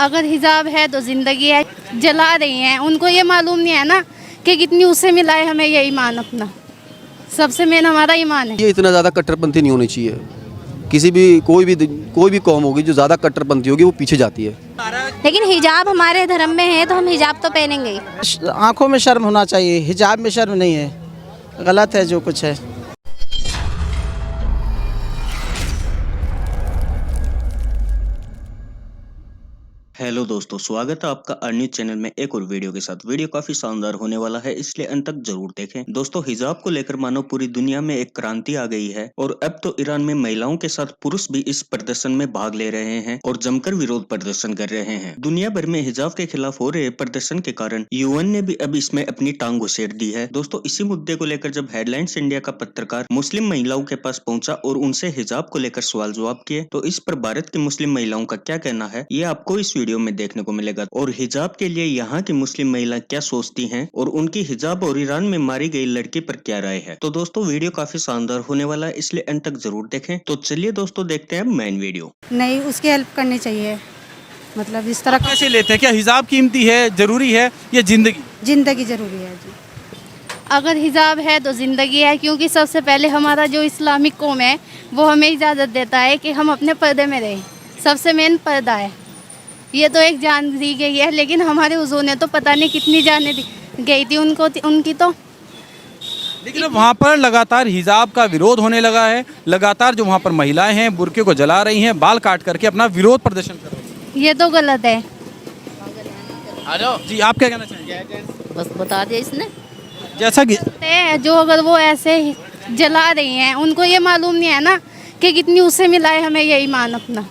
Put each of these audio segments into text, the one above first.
अगर हिजाब है तो ज़िंदगी है, जला रही हैं। उनको ये मालूम नहीं है ना कि कितनी उससे मिला है हमें ये ईमान अपना। सबसे मेन हमारा ईमान है। ये इतना ज़्यादा कट्टरपंथी नहीं होनी चाहिए। किसी भी कोई भी कौम होगी जो ज़्यादा कट्टरपंथी होगी वो पीछे जाती है। लेकिन हिजाब हमारे धर्म में है तो हम हिजाब तो पहनेंगे ही। आंखों में शर्म होना चाहिए, हिजाब में शर्म नहीं है। गलत है जो कुछ है। हेलो दोस्तों, स्वागत है आपका अर्निंग चैनल में एक और वीडियो के साथ। वीडियो काफी शानदार होने वाला है, इसलिए अंत तक जरूर देखें। दोस्तों, हिजाब को लेकर मानो पूरी दुनिया में एक क्रांति आ गई है और अब तो ईरान में महिलाओं के साथ पुरुष भी इस प्रदर्शन में भाग ले रहे हैं और जमकर विरोध प्रदर्शन कर रहे हैं। दुनिया भर में हिजाब के खिलाफ हो रहे प्रदर्शन के कारण यूएन ने भी अब इसमें अपनी टांग घुसेड़ दी है। दोस्तों, इसी मुद्दे को लेकर जब हेडलाइंस इंडिया का पत्रकार मुस्लिम महिलाओं के पास पहुंचा और उनसे हिजाब को लेकर सवाल जवाब किए, तो इस पर भारत की मुस्लिम महिलाओं का क्या कहना है ये आपको इस वीडियो में देखने को मिलेगा। और हिजाब के लिए यहाँ की मुस्लिम महिला क्या सोचती हैं और उनकी हिजाब और ईरान में मारी गई लड़की पर क्या राय है। तो दोस्तों, वीडियो काफी शानदार होने वाला है, इसलिए अंत तक जरूर देखें। तो चलिए दोस्तों, देखते हैं मेन वीडियो। नहीं, उसकी हेल्प करनी चाहिए। मतलब इस तरह कैसे लेते हैं? क्या हिजाब कीमती है, जरूरी है, या जिंदगी जरूरी है जी। अगर हिजाब है तो ज़िंदगी है, क्योंकि सबसे पहले हमारा जो इस्लामिक कौम है वो हमें इजाज़त देता है कि हम अपने पर्दे में रहें। सबसे मेन पर्दा है। ये तो एक जान दी गई है, लेकिन हमारे हुजूर ने तो पता नहीं कितनी जाने गई थी उनकी तो। लेकिन अब वहाँ पर लगातार हिजाब का विरोध होने लगा है। लगातार जो वहाँ पर महिलाएं हैं बुर्के को जला रही हैं, बाल काट करके अपना विरोध प्रदर्शन कर रही हैं। ये तो गलत है। जी, आप क्या कहना चाहेंगे? बस बता दिया इसने। जैसा कि जो अगर वो ऐसे जला रही हैं, उनको ये मालूम नहीं है ना कि कितनी उससे मिला है हमें ये ईमान अपना।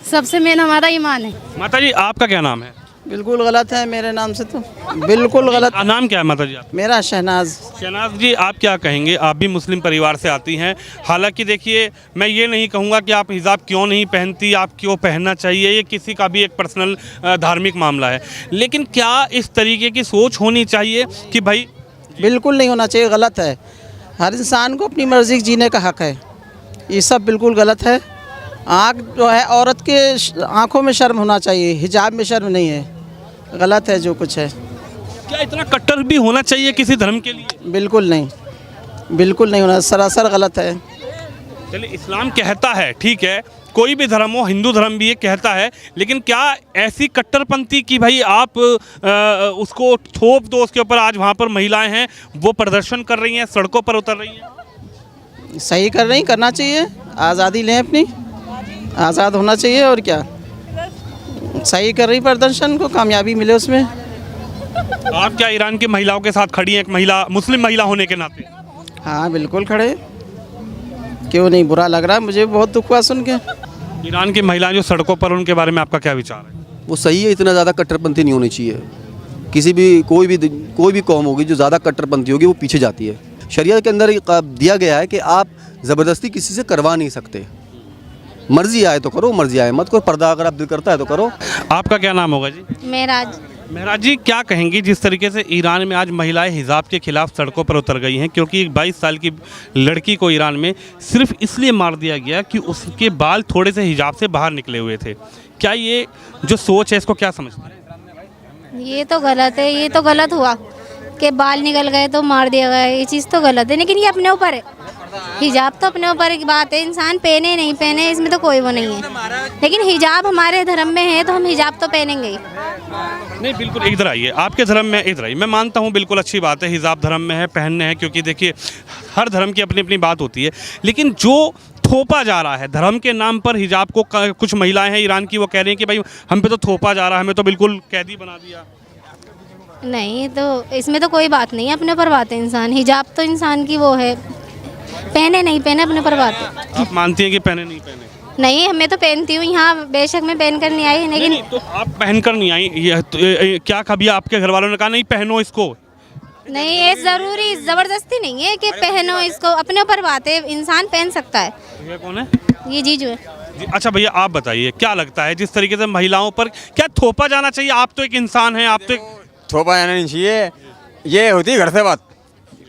सबसे मेन हमारा ईमान है। माता जी, आपका क्या नाम है? बिल्कुल गलत है मेरे नाम से, तो बिल्कुल गलत। नाम क्या है माता जी आपका? मेरा शहनाज। शहनाज जी, आप क्या कहेंगे? आप भी मुस्लिम परिवार से आती हैं। हालांकि देखिए, मैं ये नहीं कहूँगा कि आप हिजाब क्यों नहीं पहनती, आप क्यों पहनना चाहिए, ये किसी का भी एक पर्सनल धार्मिक मामला है। लेकिन क्या इस तरीके की सोच होनी चाहिए कि भाई? बिल्कुल नहीं होना चाहिए, गलत है। हर इंसान को अपनी मर्जी जीने का हक है। ये सब बिल्कुल गलत है। आँख जो है, औरत के आँखों में शर्म होना चाहिए, हिजाब में शर्म नहीं है। गलत है जो कुछ है। क्या इतना कट्टर भी होना चाहिए किसी धर्म के लिए? बिल्कुल नहीं, बिल्कुल नहीं होना, सरासर गलत है। चलिए, इस्लाम कहता है, ठीक है, कोई भी धर्म हो, हिंदू धर्म भी ये कहता है, लेकिन क्या ऐसी कट्टरपंथी कि भाई आप उसको थोप दो उसके ऊपर? आज वहाँ पर महिलाएं हैं, वो प्रदर्शन कर रही हैं, सड़कों पर उतर रही हैं। सही कर रही, करना चाहिए। आज़ादी लें अपनी, आज़ाद होना चाहिए। और क्या, सही कर रही, प्रदर्शन को कामयाबी मिले उसमें। आप क्या ईरान की महिलाओं के साथ खड़ी हैं, एक महिला, मुस्लिम महिला होने के नाते? हाँ बिल्कुल खड़े, क्यों नहीं। बुरा लग रहा है, मुझे बहुत दुख हुआ सुन के। ईरान की महिलाएं जो सड़कों पर, उनके बारे में आपका क्या विचार है? वो सही है, इतना ज़्यादा कट्टरपंथी नहीं होनी चाहिए। किसी भी कोई भी कौम होगी जो ज़्यादा कट्टरपंथी होगी वो पीछे जाती है। शरीयत के अंदर दिया गया है कि आप ज़बरदस्ती किसी से करवा नहीं सकते। मर्जी आए तो करो, मर्जी आए मत करो। पर्दा अगर आप दिल करता है तो करो। आपका क्या नाम होगा जी? मेराज। महराज जी, क्या कहेंगी जिस तरीके से ईरान में आज महिलाएं हिजाब के खिलाफ सड़कों पर उतर गई हैं, क्योंकि एक 22 साल की लड़की को ईरान में सिर्फ इसलिए मार दिया गया कि उसके बाल थोड़े से हिजाब से बाहर निकले हुए थे। क्या ये जो सोच है, इसको क्या समझते हैं? ये तो गलत है, ये तो गलत हुआ कि बाल निकल गए तो मार दिया गया। ये चीज़ तो गलत है, लेकिन ये अपने ऊपर है। हिजाब तो अपने ऊपर की बात है, इंसान पहने नहीं पहने इसमें तो कोई वो नहीं है। लेकिन हिजाब हमारे धर्म में है तो हम हिजाब तो पहनेंगे ही। नहीं, बिल्कुल इधर आइए, आपके धर्म में इधर आइए। मैं मानता हूँ, बिल्कुल अच्छी बात है, हिजाब धर्म में है, पहनने हैं, क्योंकि देखिए हर धर्म की अपनी अपनी बात होती है। लेकिन जो थोपा जा रहा है धर्म के नाम पर हिजाब को, कुछ महिलाएं हैं ईरान की, वो कह रही हैं कि भाई हम पे तो थोपा जा रहा है, हमें तो बिल्कुल कैदी बना दिया। नहीं, तो इसमें तो कोई बात नहीं है, अपने ऊपर बात है। इंसान, हिजाब तो इंसान की वो है, पहने नहीं पहने अपने ऊपर बात है। आप मानती हैं कि पहने नहीं पहने? नहीं, मैं तो पहनती हूँ यहाँ, बेशक मैं पहन कर नहीं आई, लेकिन नहीं, तो आप पहनकर नहीं आई, क्या कभी आपके घर वालों ने कहा नहीं पहनो इसको? नहीं, ये ज़रूरी ज़बरदस्ती नहीं है कि पहनो इसको, अपने ऊपर बात है, इंसान पहन सकता है। ये कौन है? ये जीजू है। अच्छा भैया, आप बताइए, क्या लगता है जिस तरीके से महिलाओं पर क्या थोपा जाना चाहिए? आप तो एक इंसान हैं, आप तो थोपा जाना नहीं चाहिए। ये होती है घर से बात।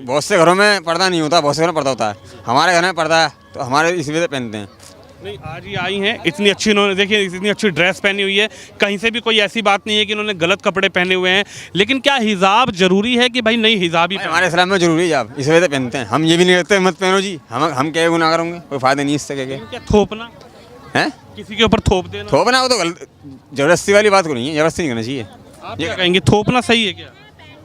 बहुत से घरों में पर्दा नहीं होता, बहुत से घरों में पर्दा होता है। हमारे घर में पर्दा है तो हमारे इस वजह से पहनते हैं। नहीं, आज ही आई हैं, इतनी अच्छी इन्होंने देखिए इतनी अच्छी ड्रेस पहनी हुई है, कहीं से भी कोई ऐसी बात नहीं है कि इन्होंने गलत कपड़े पहने हुए हैं। लेकिन क्या हिजाब जरूरी है कि भाई नहीं हिजाब ही भाई, हमारे इस्लाम में जरूरी है आप इस वजह से पहनते हैं। हम ये भी नहीं कहते मत पहनो जी, हम क्या गुनाह करेंगे, कोई फायदा नहीं इससे के क्या थोपना हैं। किसी के ऊपर थोप देना, थोपना हो तो गलत, जबरदस्ती वाली बात को नहीं है, जबरदस्ती नहीं करना चाहिए। आप क्या कहेंगे, थोपना सही है क्या?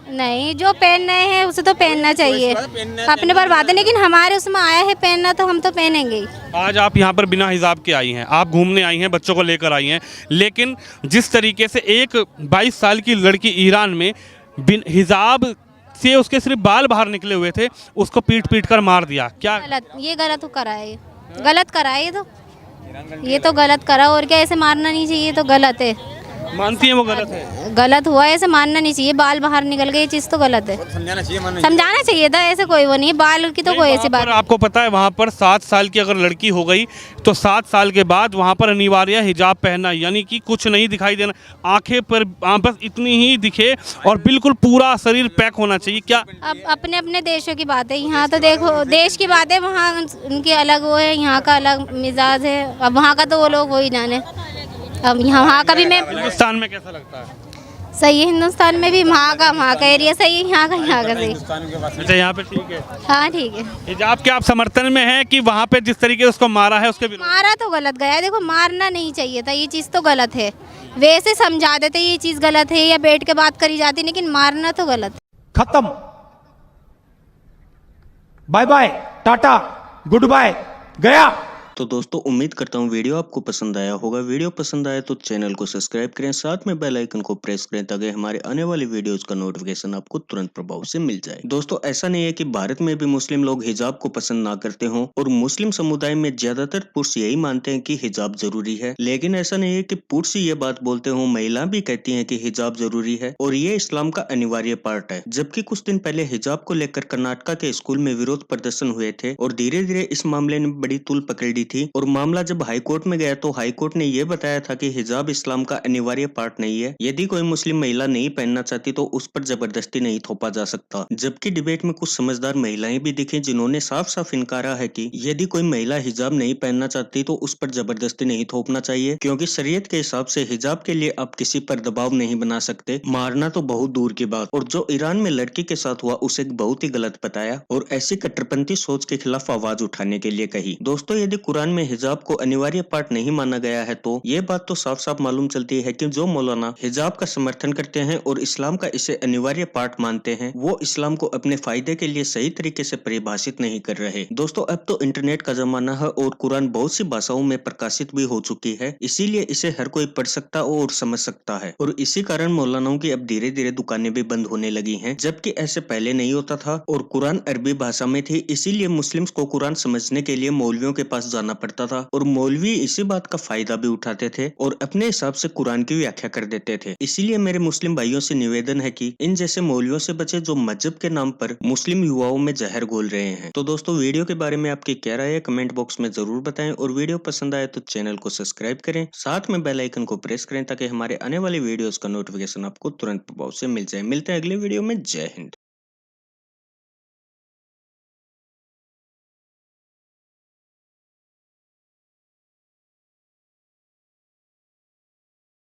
नहीं, जो पहन रहे हैं उसे तो पहनना चाहिए, अपने पर बात है, लेकिन हमारे उसमें आया है पहनना तो हम तो पहनेंगे ही। आज आप यहाँ पर बिना हिजाब के आई हैं, आप घूमने आई हैं, बच्चों को लेकर आई हैं, लेकिन जिस तरीके से एक 22 साल की लड़की ईरान में बिन हिजाब से उसके सिर्फ बाल बाहर निकले हुए थे, उसको पीट पीट कर मार दिया। क्या गलत, ये गलत तो करा है, गलत करा है ये तो गलत करा, और क्या ऐसे मारना नहीं चाहिए, तो गलत है। मानती हैं वो गलत है? गलत हुआ, ऐसे मानना नहीं चाहिए, बाल बाहर निकल गए, ये चीज़ तो गलत है। समझाना चाहिए था, ऐसे कोई वो नहीं है, बाल की तो कोई ऐसी बात। आपको पता है वहाँ पर 7 साल की अगर लड़की हो गई तो 7 साल के बाद वहाँ पर अनिवार्य हिजाब पहनना, यानी कि कुछ नहीं दिखाई देना, आंखें पर बस इतनी ही दिखे और बिल्कुल पूरा शरीर पैक होना चाहिए। क्या अब अपने अपने देशों की बात है, यहाँ तो देखो देश की बात है, वहाँ उनकी अलग वो है, यहाँ का अलग मिजाज है, अब वहाँ का तो वो लोग वही जाने। अब यहाँ का भी मैं हिंदुस्तान में कैसा लगता है? सही है, हिंदुस्तान में भी वहाँ का एरिया सही है, यहाँ का सही। अच्छा, यहाँ पे ठीक है। हाँ ठीक है। हिजाब के आप समर्थन में हैं कि वहाँ पे जिस तरीके से उसको मारा है उसके विरोध? मारा तो गलत गया है, देखो मारना नहीं चाहिए था, ये चीज़ तो गलत है। वैसे समझा देते ये चीज़ गलत है या बैठ के बात करी जाती, लेकिन मारना तो गलत है। खत्म, bye bye, tata, good bye, गया। तो दोस्तों उम्मीद करता हूँ वीडियो आपको पसंद आया होगा। वीडियो पसंद आया तो चैनल को सब्सक्राइब करें, साथ में बेल आइकन को प्रेस करें ताकि हमारे आने वाली वीडियोस का नोटिफिकेशन आपको तुरंत प्रभाव से मिल जाए। दोस्तों ऐसा नहीं है कि भारत में भी मुस्लिम लोग हिजाब को पसंद ना करते हों, और मुस्लिम समुदाय में ज्यादातर पुरुष यही मानते हैं कि हिजाब जरूरी है, लेकिन ऐसा नहीं है कि पुरुष ये बात बोलते हों, महिला भी कहती है की हिजाब जरूरी है और ये इस्लाम का अनिवार्य पार्ट है। जबकि कुछ दिन पहले हिजाब को लेकर कर्नाटका के स्कूल में विरोध प्रदर्शन हुए थे और धीरे धीरे इस मामले ने बड़ी तूल पकड़ ली थी, और मामला जब हाई कोर्ट में गया तो हाई कोर्ट ने यह बताया था कि हिजाब इस्लाम का अनिवार्य पार्ट नहीं है। यदि कोई मुस्लिम महिला नहीं पहनना चाहती तो उस पर जबरदस्ती नहीं थोपा जा सकता। जबकि डिबेट में कुछ समझदार महिलाएं भी दिखी जिन्होंने साफ साफ इनकारा है कि यदि कोई महिला हिजाब नहीं पहनना चाहती तो उस पर जबरदस्ती नहीं थोपना चाहिए, क्योंकि शरीयत के हिसाब से हिजाब के लिए आप किसी पर दबाव नहीं बना सकते, मारना तो बहुत दूर की बात। और जो ईरान में लड़की के साथ हुआ उसे बहुत ही गलत बताया और ऐसी कट्टरपंथी सोच के खिलाफ आवाज उठाने के लिए कही। दोस्तों यदि कुरान में हिजाब को अनिवार्य पार्ट नहीं माना गया है तो ये बात तो साफ साफ मालूम चलती है कि जो मौलाना हिजाब का समर्थन करते हैं और इस्लाम का इसे अनिवार्य पार्ट मानते हैं, वो इस्लाम को अपने फायदे के लिए सही तरीके से परिभाषित नहीं कर रहे। दोस्तों अब तो इंटरनेट का जमाना है और कुरान बहुत सी भाषाओं में प्रकाशित भी हो चुकी है, इसीलिए इसे हर कोई पढ़ सकता और समझ सकता है, और इसी कारण मौलानाओं की अब धीरे धीरे दुकानें भी बंद होने लगी हैं, जबकि ऐसे पहले नहीं होता था। और कुरान अरबी भाषा में थी, इसीलिए मुस्लिम्स को कुरान समझने के लिए मौलवियों के पास जाना पड़ता था, और मौलवी इसी बात का फायदा भी उठाते थे और अपने हिसाब से कुरान की व्याख्या कर देते थे। इसीलिए मेरे मुस्लिम भाइयों से निवेदन है कि इन जैसे मौलवियों से बचे जो मजहब के नाम पर मुस्लिम युवाओं में जहर घोल रहे हैं। तो दोस्तों वीडियो के बारे में आपकी क्या राय है कमेंट बॉक्स में जरूर बताएं, और वीडियो पसंद आए तो चैनल को सब्सक्राइब करें, साथ में बेल आइकन को प्रेस करें ताकि हमारे आने वाली वीडियोस का नोटिफिकेशन आपको तुरंत प्रभाव से मिल जाए। मिलते हैं अगले वीडियो में। जय हिंद।